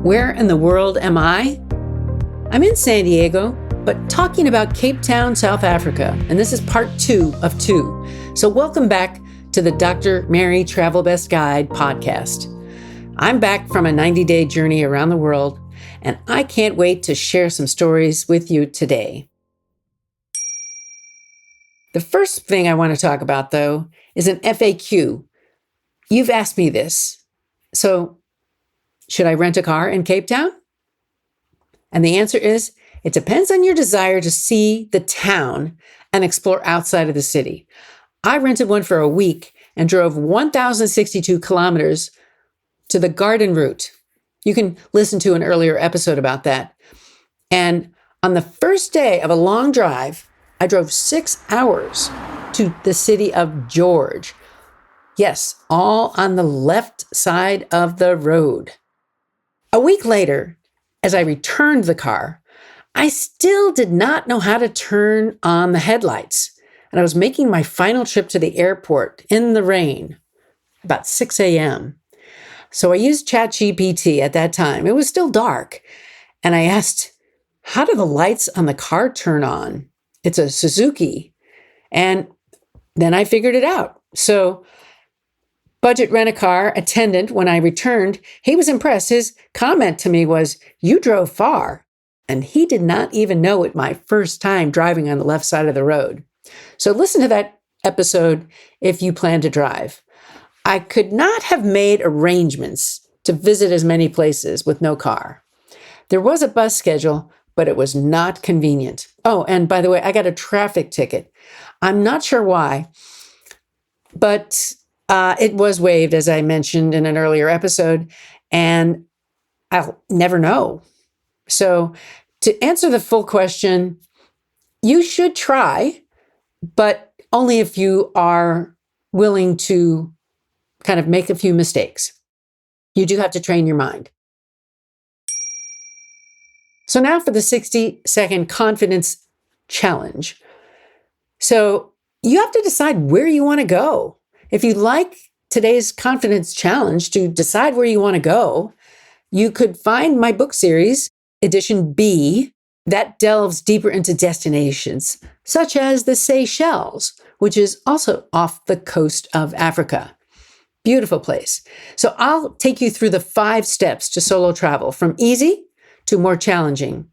Where in the world am I? I'm in San Diego, but talking about Cape Town, South Africa, and this is part 2 of 2. So welcome back to the Dr. Mary Travelbest Guide podcast. I'm back from a 90-day journey around the world, and I can't wait to share some stories with you today. The first thing I want to talk about, though, is an FAQ. You've asked me this. So, should I rent a car in Cape Town? And the answer is, it depends on your desire to see the town and explore outside of the city. I rented one for a week and drove 1,062 kilometers to the Garde Route. You can listen to an earlier episode about that. And on the first day of a long drive, I drove 6 hours to the city of George. Yes, all on the left side of the road. A week later, as I returned the car, I still did not know how to turn on the headlights. And I was making my final trip to the airport in the rain, about 6 a.m. So I used Chat GPT at that time. It was still dark. And I asked, how do the lights on the car turn on? It's a Suzuki. And then I figured it out. So budget rent-a-car attendant, when I returned, he was impressed. His comment to me was, "You drove far." And he did not even know it my first time driving on the left side of the road. So listen to that episode if you plan to drive. I could not have made arrangements to visit as many places with no car. There was a bus schedule, but it was not convenient. Oh, and by the way, I got a traffic ticket. I'm not sure why, but it was waived, as I mentioned in an earlier episode, and I'll never know. So to answer the full question, you should try, but only if you are willing to kind of make a few mistakes. You do have to train your mind. So now for the 60-second confidence challenge. So you have to decide where you want to go. If you'd like today's confidence challenge to decide where you want to go, you could find my book series, Edition B, that delves deeper into destinations, such as the Seychelles, which is also off the coast of Africa. Beautiful place. So I'll take you through the 5 steps to solo travel, from easy to more challenging.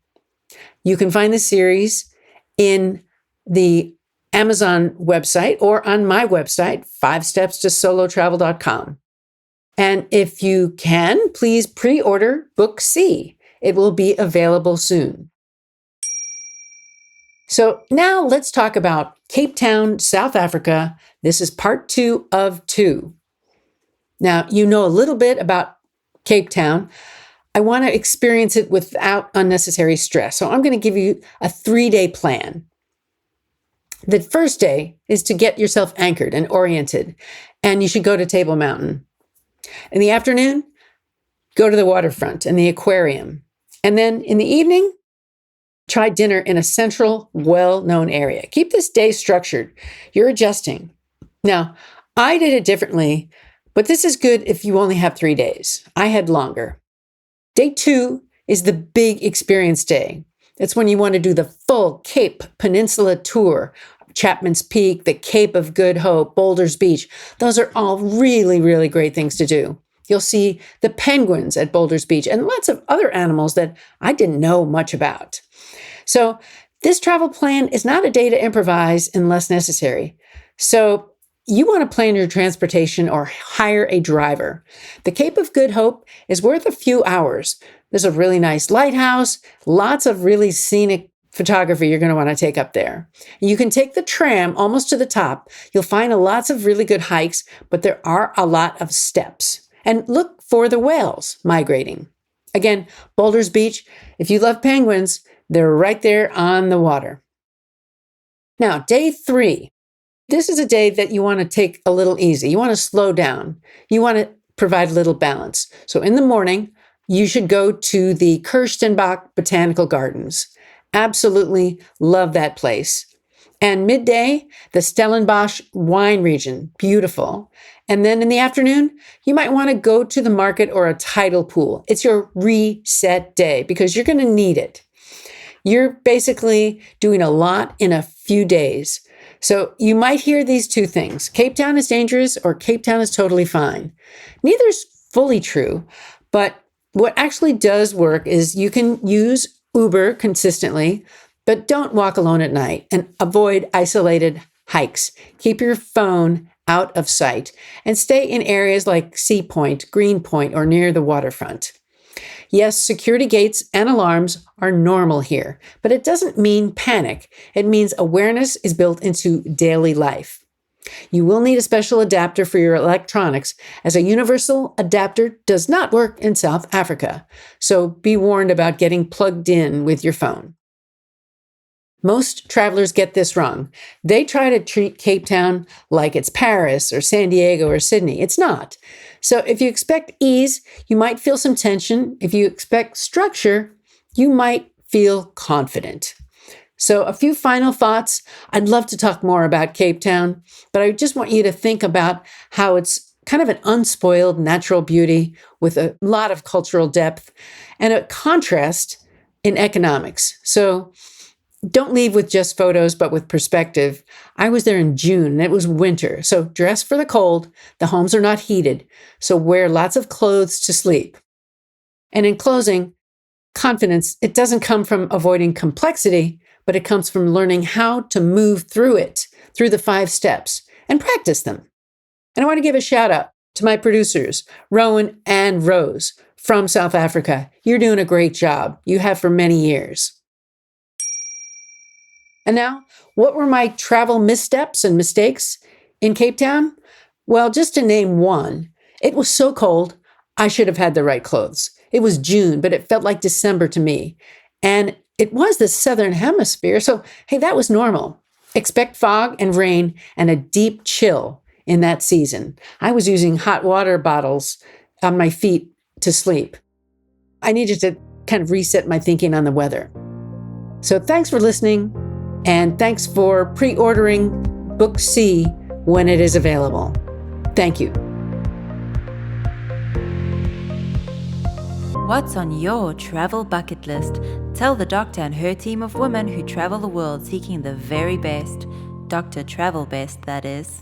You can find the series in the Amazon website or on my website, 5stepstosolotravel.com. And if you can, please pre-order Book C. It will be available soon. So now let's talk about Cape Town, South Africa. This is part 2 of 2. Now, you know a little bit about Cape Town. I want to experience it without unnecessary stress. So I'm going to give you a 3-day plan. The first day is to get yourself anchored and oriented, and you should go to Table Mountain. In the afternoon, go to the waterfront and the aquarium. And then in the evening, try dinner in a central, well-known area. Keep this day structured. You're adjusting. Now, I did it differently, but this is good if you only have 3 days. I had longer. Day 2 is the big experience day. It's when you want to do the full Cape Peninsula tour, Chapman's Peak, the Cape of Good Hope, Boulders Beach. Those are all really, really great things to do. You'll see the penguins at Boulders Beach and lots of other animals that I didn't know much about. So this travel plan is not a day to improvise unless necessary. So you want to plan your transportation or hire a driver. The Cape of Good Hope is worth a few hours. There's a really nice lighthouse, lots of really scenic photography you're going to want to take up there. You can take the tram almost to the top. You'll find lots of really good hikes, but there are a lot of steps. And look for the whales migrating. Again, Boulders Beach, if you love penguins, they're right there on the water. Now, day 3. This is a day that you want to take a little easy. You want to slow down. You want to provide a little balance. So in the morning, you should go to the Kirstenbach Botanical Gardens. Absolutely love that place. And midday, the Stellenbosch wine region, beautiful. And then in the afternoon, you might want to go to the market or a tidal pool. It's your reset day because you're going to need it. You're basically doing a lot in a few days. So you might hear these two things. Cape Town is dangerous or Cape Town is totally fine. Neither's fully true, but what actually does work is you can use Uber consistently, but don't walk alone at night and avoid isolated hikes. Keep your phone out of sight and stay in areas like Sea Point, Green Point, or near the waterfront. Yes, security gates and alarms are normal here, but it doesn't mean panic. It means awareness is built into daily life. You will need a special adapter for your electronics, as a universal adapter does not work in South Africa. So be warned about getting plugged in with your phone. Most travelers get this wrong. They try to treat Cape Town like it's Paris or San Diego or Sydney. It's not. So if you expect ease, you might feel some tension. If you expect structure, you might feel confident. So a few final thoughts. I'd love to talk more about Cape Town, but I just want you to think about how it's kind of an unspoiled natural beauty with a lot of cultural depth and a contrast in economics. So don't leave with just photos, but with perspective. I was there in June and it was winter. So dress for the cold. The homes are not heated. So wear lots of clothes to sleep. And in closing, confidence, it doesn't come from avoiding complexity, but it comes from learning how to move through it, through the 5 steps, and practice them. And I want to give a shout out to my producers, Rowan and Rose from South Africa. You're doing a great job. You have for many years. And now, what were my travel missteps and mistakes in Cape Town? Well, just to name one, it was so cold, I should have had the right clothes. It was June, but it felt like December to me. And it was the Southern Hemisphere, so hey, that was normal. Expect fog and rain and a deep chill in that season. I was using hot water bottles on my feet to sleep. I needed to kind of reset my thinking on the weather. So thanks for listening. And thanks for pre-ordering Book C when it is available. Thank you. What's on your travel bucket list? Tell the doctor and her team of women who travel the world seeking the very best. Dr. Travelbest, that is.